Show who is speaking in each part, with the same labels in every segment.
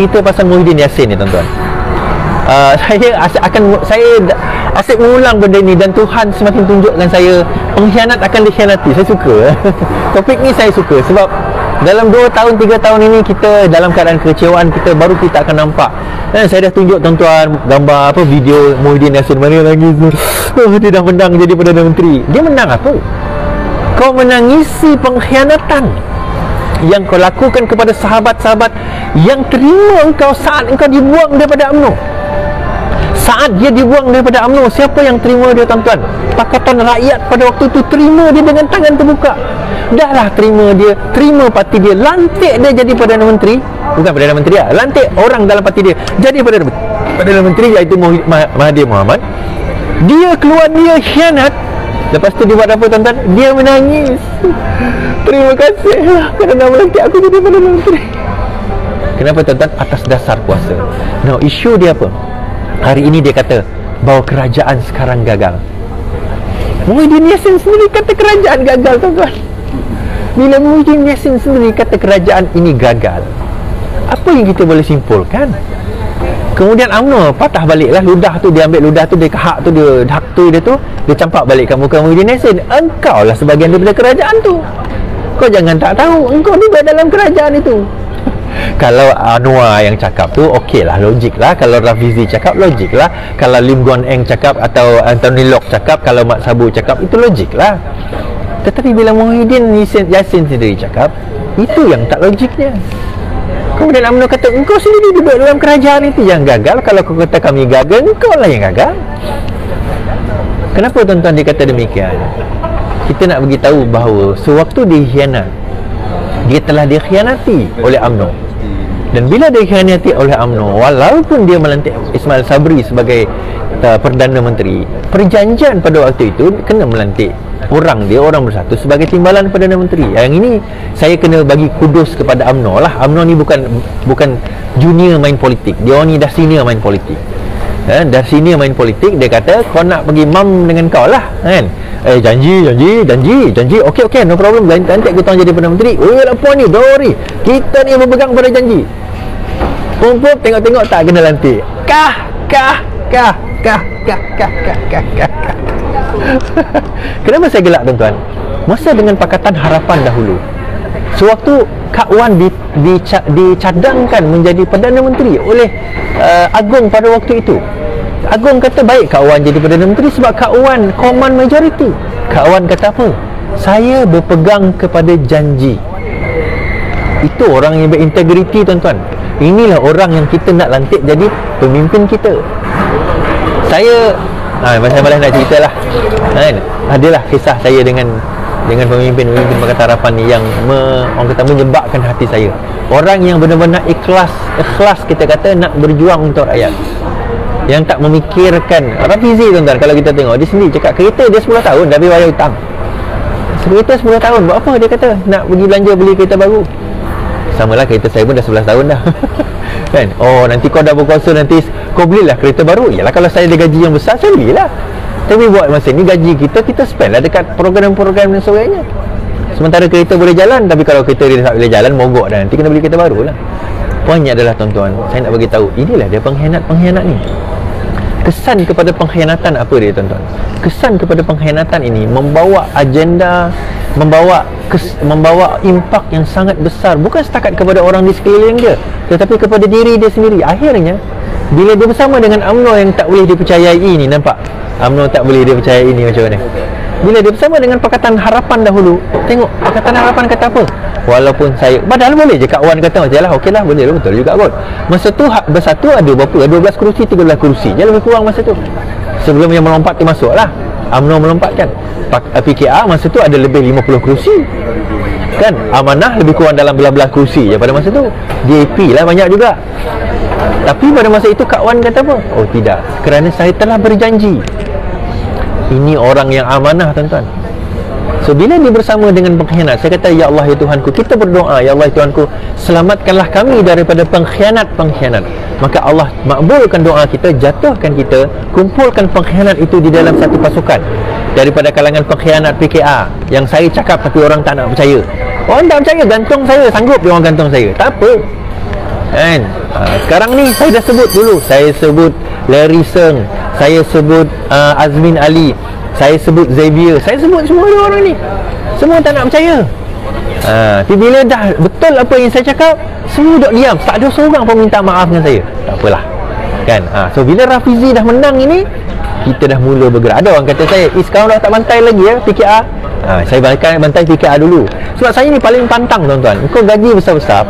Speaker 1: cerita pasal Muhyiddin Yassin ni tuan-tuan. Saya asyik mengulang benda ni dan Tuhan semakin tunjukkan saya pengkhianat akan dikhianati. Saya suka. Topik ni saya suka sebab dalam 2 tahun 3 tahun ini kita dalam keadaan kekecewaan, kita akan nampak. Dan saya dah tunjuk tuan-tuan gambar video Muhyiddin Yassin mana nangis. Dia dah menang jadi Perdana Menteri. Dia menang apa? Kau menangisi pengkhianatan yang kau lakukan kepada sahabat-sahabat yang terima engkau saat engkau dibuang daripada UMNO. Saat dia dibuang daripada UMNO, siapa yang terima dia tuan-tuan? Pakatan Rakyat pada waktu itu terima dia dengan tangan terbuka. Dahlah terima dia, terima parti dia, lantik dia jadi Perdana Menteri. Bukan Perdana Menteri lah, lantik orang dalam parti dia jadi Perdana Menteri, iaitu Mahathir Mohamad. Dia keluar, dia khianat. Lepas tu dia buat apa tuan-tuan? Dia menangis. Terima kasih kerana melantik aku jadi Perdana Menteri. Kenapa tuan-tuan? Atas dasar kuasa. Now, isu dia apa? Hari ini dia kata bahawa kerajaan sekarang gagal. Muhyiddin Yassin sendiri kata kerajaan gagal tuan-tuan. Bila Muhyiddin Yassin sendiri kata kerajaan ini gagal, apa yang kita boleh simpulkan? Kemudian UMNO patah baliklah ludah tu, dia ambil ludah tu, dia hak tu dia campak balik kat muka Muhyiddin Yassin. Engkau lah sebahagian daripada kerajaan tu. Kau jangan tak tahu engkau juga dalam kerajaan itu. Kalau Anwar yang cakap tu okey lah, logik lah. Kalau Rafizi cakap, logik lah. Kalau Lim Guan Eng cakap atau Anthony Locke cakap, kalau Mat Sabu cakap, itu logik lah. Tetapi bila Muhyiddin Yassin sendiri cakap, itu yang tak logiknya. Kemudian UMNO kata engkau sendiri duduk dalam kerajaan itu yang gagal. Kalau kau kata kami gagal, engkau lah yang gagal. Kenapa tuan-tuan dia kata demikian? Kita nak beritahu bahawa sewaktu dikhianat, dia telah dikhianati oleh UMNO. Dan bila dikhianati oleh UMNO, walaupun dia melantik Ismail Sabri sebagai Perdana Menteri, perjanjian pada waktu itu kena melantik orang bersatu sebagai timbalan Perdana Menteri. Yang ini saya kena bagi kudus kepada UMNO lah. UMNO ni bukan junior main politik. Dia ni dah senior main politik. Dah senior main politik. Dia kata kau nak pergi mam dengan kau lah kan. Janji. Okey, no problem. Nanti aku tuan jadi Perdana Menteri. Apa ni? Don't worry. Kita ni berpegang pada janji. Pum-pum, tengok-tengok tak kena lantik. Kah. Kenapa saya gelak tuan-tuan? Masa dengan Pakatan Harapan dahulu, sewaktu Kak Wan dicadangkan menjadi Perdana Menteri oleh Agong pada waktu itu, Agong kata baik Kak Wan jadi Perdana Menteri sebab Kak Wan command majority. Kak Wan kata apa? Saya berpegang kepada janji. Itu orang yang berintegriti tuan-tuan. Inilah orang yang kita nak lantik jadi pemimpin kita. Saya saya malas nak cerita lah kan? Adalah kisah saya dengan pemimpin Pakatan Harapan ni yang orang kata menyebabkan hati saya. Orang yang benar-benar ikhlas kita kata nak berjuang untuk rakyat, yang tak memikirkan. Rafizi tuan-tuan, kalau kita tengok di sini cakap kereta dia 10 tahun dah bayar hutang. Kereta 10 tahun buat apa? Dia kata nak pergi belanja beli kereta baru. Samalah kereta saya pun dah 11 tahun dah. Kan? Oh, nanti kau dah berkuasa, nanti kau belilah kereta baru. Yalah, kalau saya ada gaji yang besar, saya belilah. Tapi buat masa ni gaji kita spend lah dekat program-program dan sebagainya. Sementara kereta boleh jalan, tapi kalau kereta dia tak boleh jalan, mogok dah, nanti kena beli kereta baru lah. Poinnya adalah tuan-tuan, saya nak bagi tahu, inilah dia pengkhianat ni. Kesan kepada pengkhianatan apa dia tuan-tuan? Kesan kepada pengkhianatan ini membawa agenda, membawa impak yang sangat besar, bukan setakat kepada orang di sekeliling dia, tetapi kepada diri dia sendiri. Akhirnya bila dia bersama dengan UMNO yang tak boleh dipercayai ni, nampak UMNO tak boleh dipercayai ni macam mana? Bila dia bersama dengan Pakatan Harapan dahulu, tengok Pakatan Harapan kata apa? Walaupun saya, padahal boleh je Kak Wan kata macam lah, okey lah, boleh lah, betul juga kot. Masa tu bersatu ada berapa? 12 kerusi, 13 kerusi je lebih kurang masa tu. Sebelum yang melompat tu masuk lah, UMNO melompatkan. PKR masa tu ada lebih 50 kerusi kan. Amanah lebih kurang dalam belah-belah kerusi je pada masa tu. DAP lah banyak juga. Tapi pada masa itu Kak Wan kata apa? Oh tidak, kerana saya telah berjanji. Ini orang yang amanah tuan-tuan. So bila dia bersama dengan pengkhianat, saya kata ya Allah ya Tuhanku, kita berdoa ya Allah ya Tuhanku, selamatkanlah kami daripada pengkhianat-pengkhianat. Maka Allah makbulkan doa kita, jatuhkan kita, kumpulkan pengkhianat itu di dalam satu pasukan daripada kalangan pengkhianat PKR yang saya cakap tapi orang tak nak percaya. Orang tak percaya, gantung saya, sanggup dia orang gantung saya. Tak apa. kan? Sekarang ni saya dah sebut dulu, saya sebut Larry Seng, saya sebut Azmin Ali, saya sebut Xavier, saya sebut semua orang ni, semua tak nak percaya. Tapi bila dah betul apa yang saya cakap, semua duduk diam, tak ada seorang pun minta maaf dengan saya. Tak apalah, kan? So bila Rafizi dah menang ini, kita dah mula bergerak. Ada orang kata saya, sekarang dah tak bantai lagi ya PKR. Saya bantai PKR dulu. Sebab saya ni paling pantang tuan-tuan. Kau gaji besar-besar,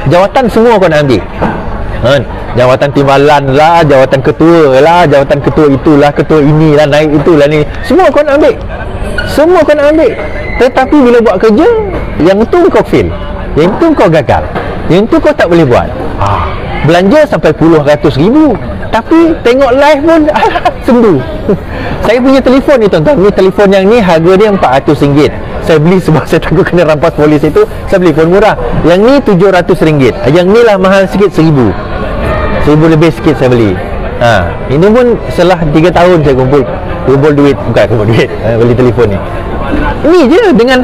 Speaker 1: jawatan semua kau nak ambil. Jawatan timbalan lah, jawatan ketua lah, jawatan ketua itulah, ketua inilah, naik itulah ni, semua kau nak ambil. Semua kau nak ambil. Tetapi bila buat kerja, yang tu kau fail, yang tu kau gagal, yang tu kau tak boleh buat. Belanja sampai puluh ratus ribu, tapi tengok live pun sembuh. Saya punya telefon ni tuan-tuan, ni telefon yang ni harga dia RM400. Saya beli sebab saya takut kena rampas polis itu, saya beli phone murah. Yang ni RM700, yang ni lah mahal sikit, RM1,000 lebih sikit saya beli. Ini pun setelah 3 tahun saya kumpul duit, bukan kumpul duit, beli telefon ni. Ini je dengan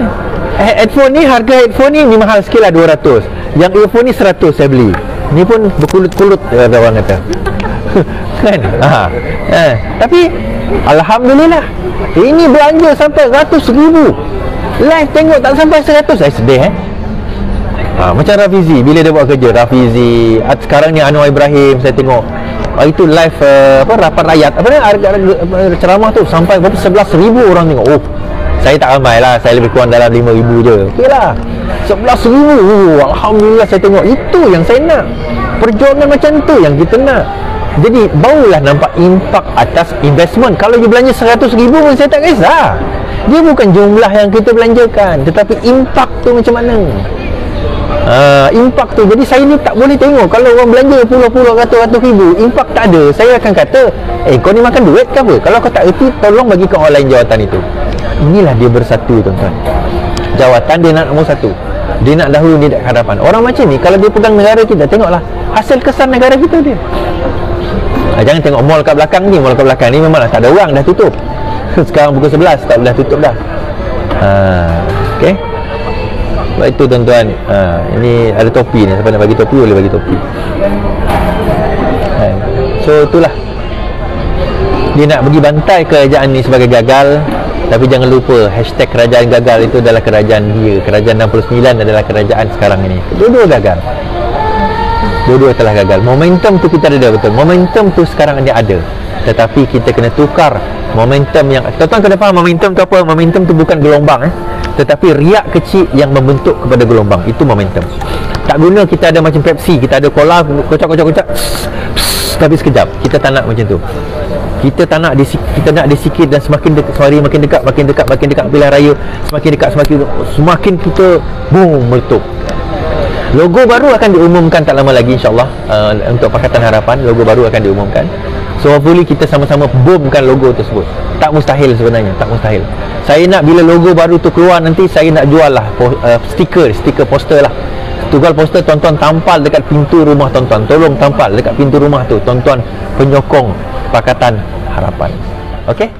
Speaker 1: headphone ni, harga headphone ni mahal sikit lah 200. Yang earphone ni 100 saya beli. Ni pun berkulut-kulut ada orang kata. Kan? Tapi alhamdulillah, ini belanja sampai RM100,000. Live tengok tak sampai 100. Saya sedih macam Rafizi, bila dia buat kerja, Rafizi, sekarang ni Anwar Ibrahim, saya tengok itu live rapat rakyat, ceramah tu sampai berapa, 11,000 orang tengok. Saya tak ramai lah, saya lebih kurang dalam 5,000 je. Okey lah, 11,000. Alhamdulillah saya tengok. Itu yang saya nak. Perjuangan macam tu yang kita nak. Jadi barulah nampak impak atas investment. Kalau you belanja 100,000 pun saya tak kisah. Dia bukan jumlah yang kita belanjakan, tetapi impak tu macam mana. Impak tu. Jadi saya ni tak boleh tengok kalau orang belanja puluh-puluh ratus ribu, impak tak ada. Saya akan kata, kau ni makan duit ke apa? Kalau kau tak erti, tolong bagikan orang lain jawatan itu. Inilah dia bersatu tuan-tuan. Jawatan dia nak nombor satu, dia nak dahulu di hadapan. Orang macam ni kalau dia pegang negara kita, tengoklah hasil kesan negara kita dia. Jangan tengok mall kat belakang ni. Mall kat belakang ni memanglah tak ada orang, dah tutup. Sekarang pukul 11 dah tutup dah. Okey. Sebab itu tuan-tuan, ini ada topi ni. Siapa nak bagi topi boleh bagi topi. So itulah, dia nak bagi bantai kerajaan ni sebagai gagal. Tapi jangan lupa, hashtag kerajaan gagal itu adalah kerajaan dia. Kerajaan 69 adalah kerajaan sekarang ini. Dua-dua gagal. Dua-dua telah gagal. Momentum tu kita ada, betul. Momentum tu sekarang dia ada. Tetapi kita kena tukar momentum yang... Tuan-tuan kena faham momentum tu apa? Momentum tu bukan gelombang tetapi riak kecil yang membentuk kepada gelombang. Itu momentum. Tak guna kita ada macam Pepsi, kita ada cola, kocak-kocak, tapi sekejap. Kita tak nak macam tu. Kita tak nak kita nak dia sikit dan semakin dekat, makin dekat pilihan raya, semakin dekat, semakin kita boom, meletup. Logo baru akan diumumkan tak lama lagi insya-Allah. Untuk Pakatan Harapan, logo baru akan diumumkan. So hopefully kita sama-sama boomkan logo tersebut. Tak mustahil sebenarnya, tak mustahil. Saya nak bila logo baru tu keluar nanti, saya nak jual lah stiker poster lah. Tugal poster tuan-tuan tampal dekat pintu rumah tuan-tuan. Tolong tampal dekat pintu rumah tu, tuan-tuan penyokong Pakatan Harapan. Okey?